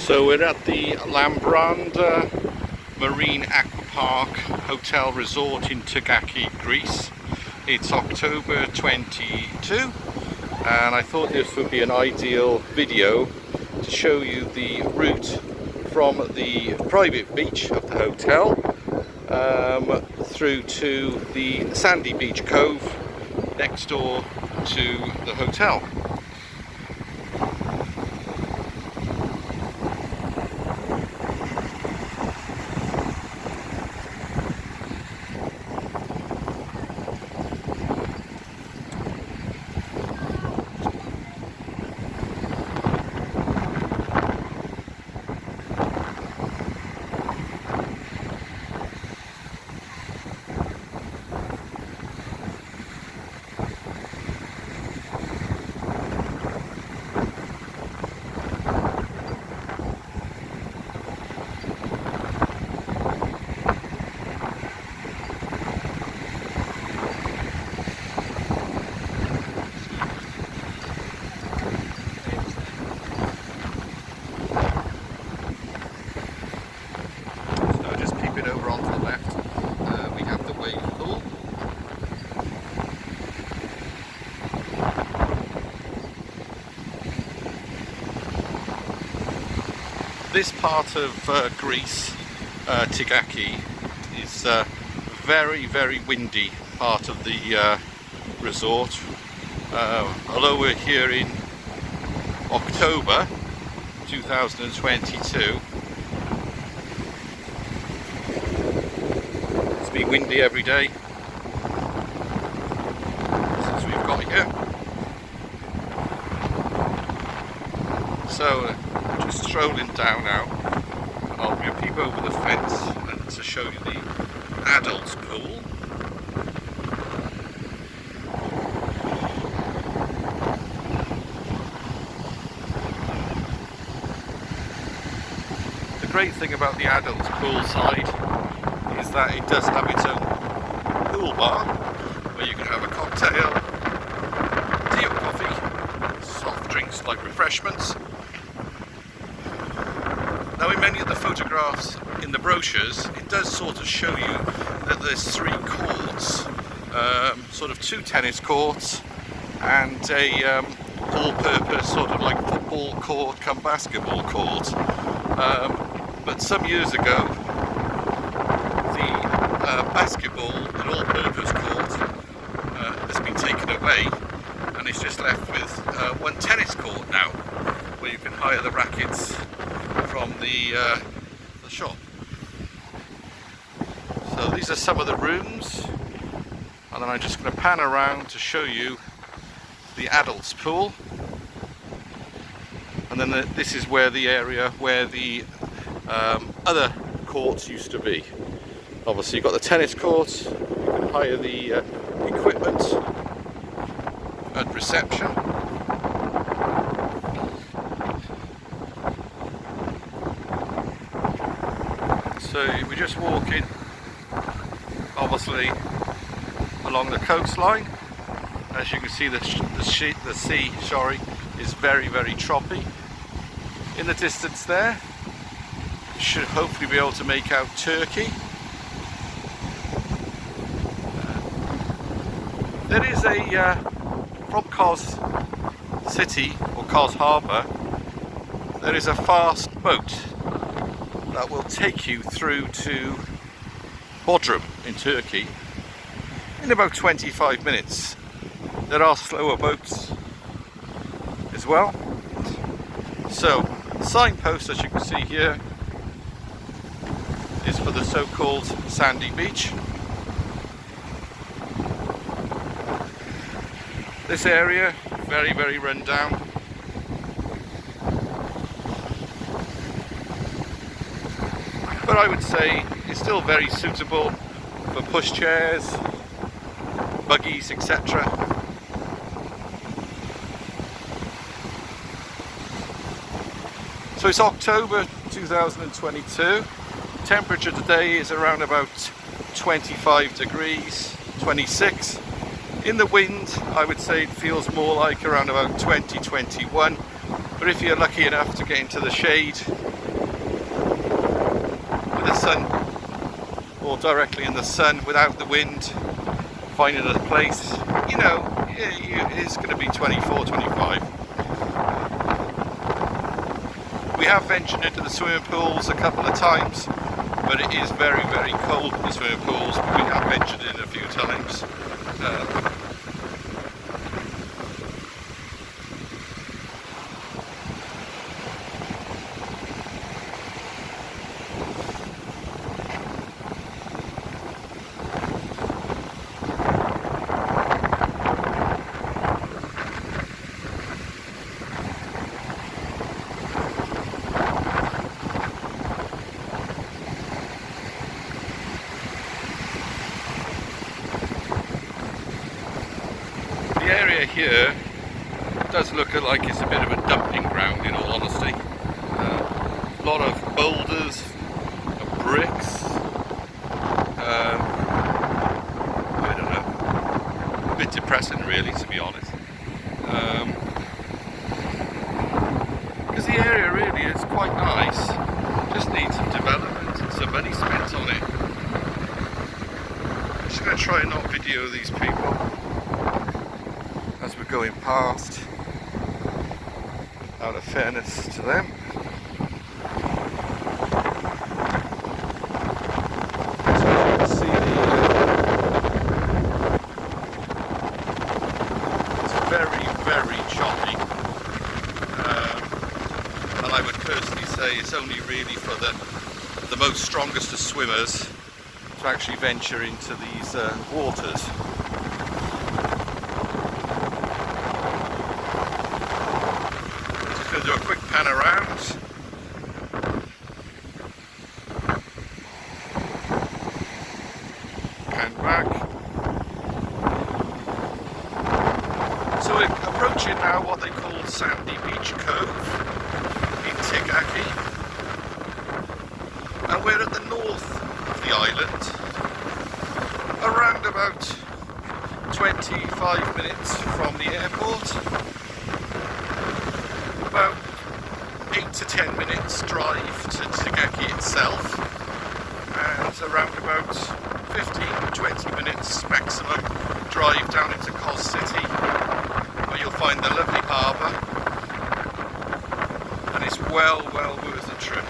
So we're at the Labranda Marine Aquapark Hotel Resort in Tigaki, Greece. It's October 22 and I thought this would be an ideal video to show you the route from the private beach of the hotel through to the sandy beach cove next door to the hotel. Over on the left, we have the wave pool. This part of Greece, Tigaki, is a very windy part of the resort. Although we're here in October 2022, be windy every day since we've got here. So just strolling down now, and I'll be a peep over the fence and to show you the adults pool. The great thing about the adults pool side is that it does have its own pool bar where you can have a cocktail, tea or coffee, soft drinks like refreshments. Now in many of the photographs in the brochures it does sort of show you that there's three courts, sort of two tennis courts and a all-purpose sort of like football court come basketball court. But some years ago basketball and all-purpose court has been taken away and it's just left with one tennis court now where you can hire the rackets from the shop. So these are some of the rooms, and then I'm just going to pan around to show you the adults pool, and then this is where the area where the other courts used to be. Obviously you've got the tennis courts, you can hire the equipment at reception. So we're just walking, obviously, along the coastline. As you can see, the sea is very choppy. In the distance there, you should hopefully be able to make out Turkey. There is a, from Kos City, or Kos Harbour, there is a fast boat that will take you through to Bodrum in Turkey in about 25 minutes. There are slower boats as well. So, the signpost, as you can see here, is for the so-called sandy beach. This area, very run down. But I would say it's still very suitable for pushchairs, buggies, etc. So it's October 2022. Temperature today is around about 25 degrees, 26. In the wind, I would say it feels more like around about 20, 21. But if you're lucky enough to get into the shade, with the sun or directly in the sun without the wind, finding a place, you know, it's going to be 24, 25. We have ventured into the swimming pools a couple of times, but it is very, very cold in the swimming pools. But we have ventured in a few times. The area here does look like it's a bit of a dumping ground, in all honesty. A lot of boulders, bricks, I don't know, a bit depressing really, to be honest. Because the area really is quite nice, just needs some development and some money spent on it. I'm just going to try and not video these people as we're going past, out of fairness to them. So you can see it's very, very choppy, and I would personally say it's only really for the most strongest of swimmers to actually venture into these waters. Do a quick pan around. Pan back. So we're approaching now what they call Sandy Beach Cove in Tigaki. And we're at the north of the island, around about 25 minutes from the airport. About 8 to 10 minutes drive to Tigaki itself, and around about 15 to 20 minutes maximum drive down into Kos City, where you'll find the lovely harbour, and it's well worth the trip.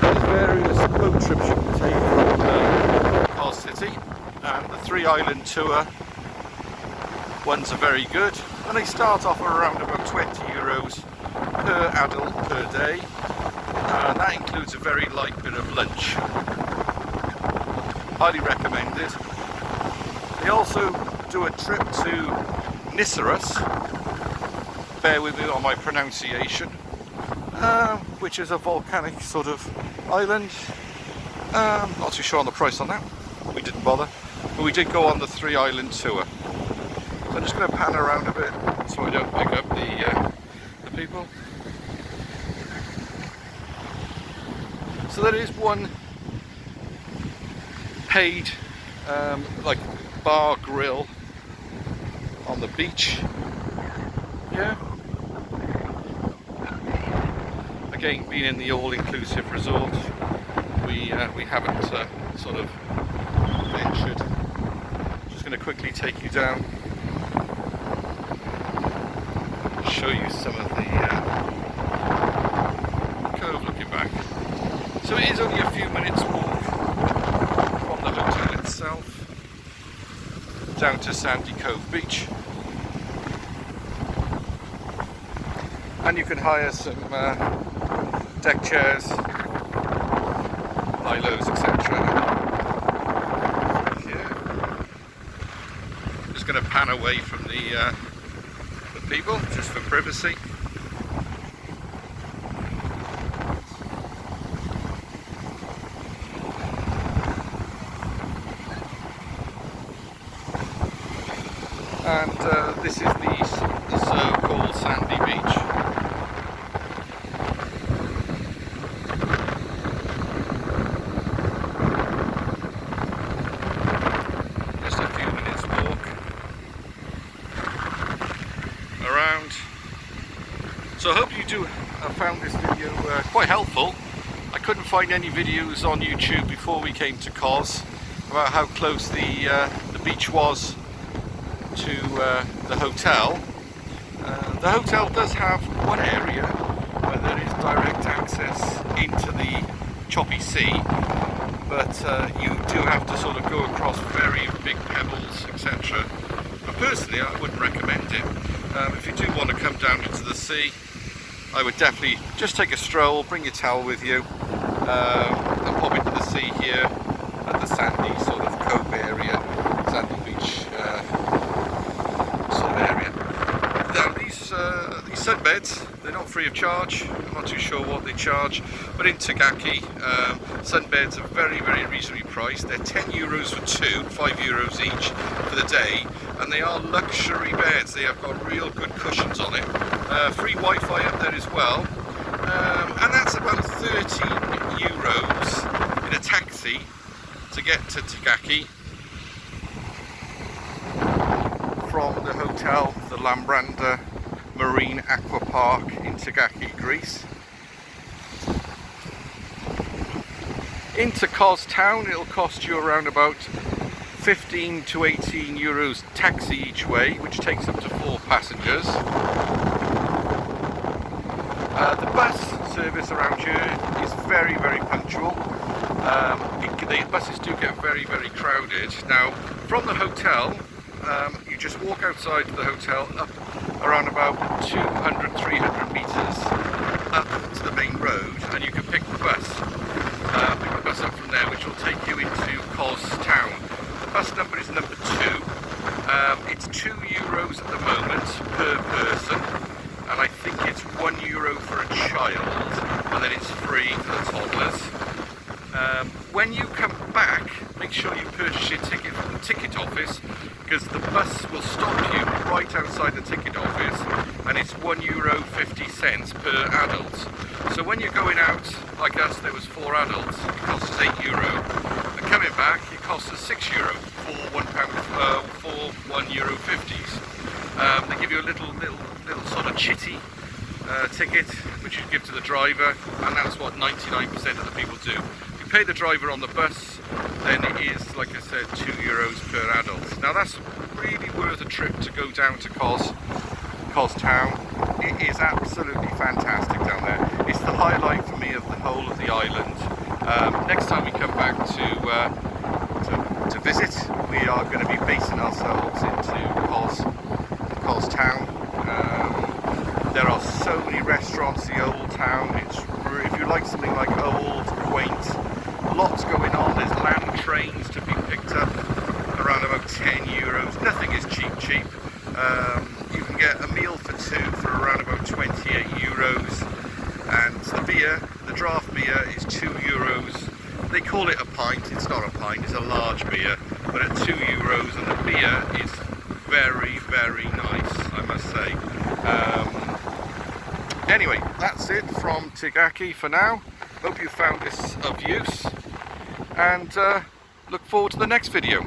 There's various boat trips you can take from Kos City, and the 3-island tour ones are very good. And they start off at around about €20 per adult per day, and that includes a very light bit of lunch. Highly recommended. They also do a trip to Nisarus, bear with me on my pronunciation, which is a volcanic sort of island. Not too sure on the price on that, we didn't bother, but we did go on the 3-island tour. So I'm just going to pan around a bit so I don't pick up the people. So there is one paid like bar grill on the beach. Yeah. Again, being in the all-inclusive resort, we haven't sort of ventured. Just going to quickly take you down. Show you some of the cove looking back. So it is only a few minutes walk from the hotel itself down to Sandy Cove Beach, and you can hire some deck chairs, lilos, etc. Here. I'm just going to pan away from the people, just for privacy. And this is the so-called Sandy Beach. Just a few minutes walk around. So I hope you do found this video quite helpful. I couldn't find any videos on YouTube before we came to Kos about how close the beach was to the hotel. The hotel does have one area where there is direct access into the choppy sea, but you do have to sort of go across very big pebbles, etc. But personally, I wouldn't recommend it. If you do want to come down into the sea, I would definitely just take a stroll, bring your towel with you, and pop into the sea here at the sandy sort of cove area, sandy beach sort of area. Now these sunbeds, they're not free of charge. I'm not too sure what they charge, but in Tigaki, sunbeds are very, very reasonably priced. They're €10 for two, €5 each for the day, and they are luxury beds. They have got real good cushions on it. Free Wi-Fi up there as well, and that's about €13 in a taxi to get to Tigaki from the hotel, the Labranda Marine Aquapark in Tigaki, Greece. Into Kos Town, it'll cost you around about €15 to €18 taxi each way, which takes up to 4 passengers. The bus service around here is very, very punctual. The buses do get very, very crowded. Now, from the hotel, you just walk outside the hotel up around about 200, 300 metres up to the main road, and you can pick the bus. Pick the bus up from there, which will take you into Kos Town. The bus number is number 2. It's €2 at the moment per person, and I think it's €1 for a child, and then it's free for the toddlers. When you come back, make sure you purchase your ticket from the ticket office, because the bus will stop you right outside the ticket office, and it's €1.50 per adult. So when you're going out, like us, there was 4 adults, it costs us €8. And coming back, it costs us €6 for €1.50. They give you a little sort of chitty ticket, which you give to the driver, and that's what 99% of the people do. If you pay the driver on the bus, then it is, like I said, €2 per adult. Now that's really worth a trip to go down to Kos Town. It is absolutely fantastic down there. It's the highlight for me of the whole of the island. Next time we come back to visit, we are going to be basing ourselves into Kos Town. There are so many restaurants, the old town. If you like something like old, quaint, lots going on. There's land trains to be picked up around about €10. Nothing is cheap. You can get a meal for 2 for around about €28, and the draft beer is €2. They call it a pint. It's not a pint, it's a large beer, but at €2, and the beer is very, very nice, I must say. Anyway, that's it from Tigaki for now. Hope you found this of use, and look forward to the next video.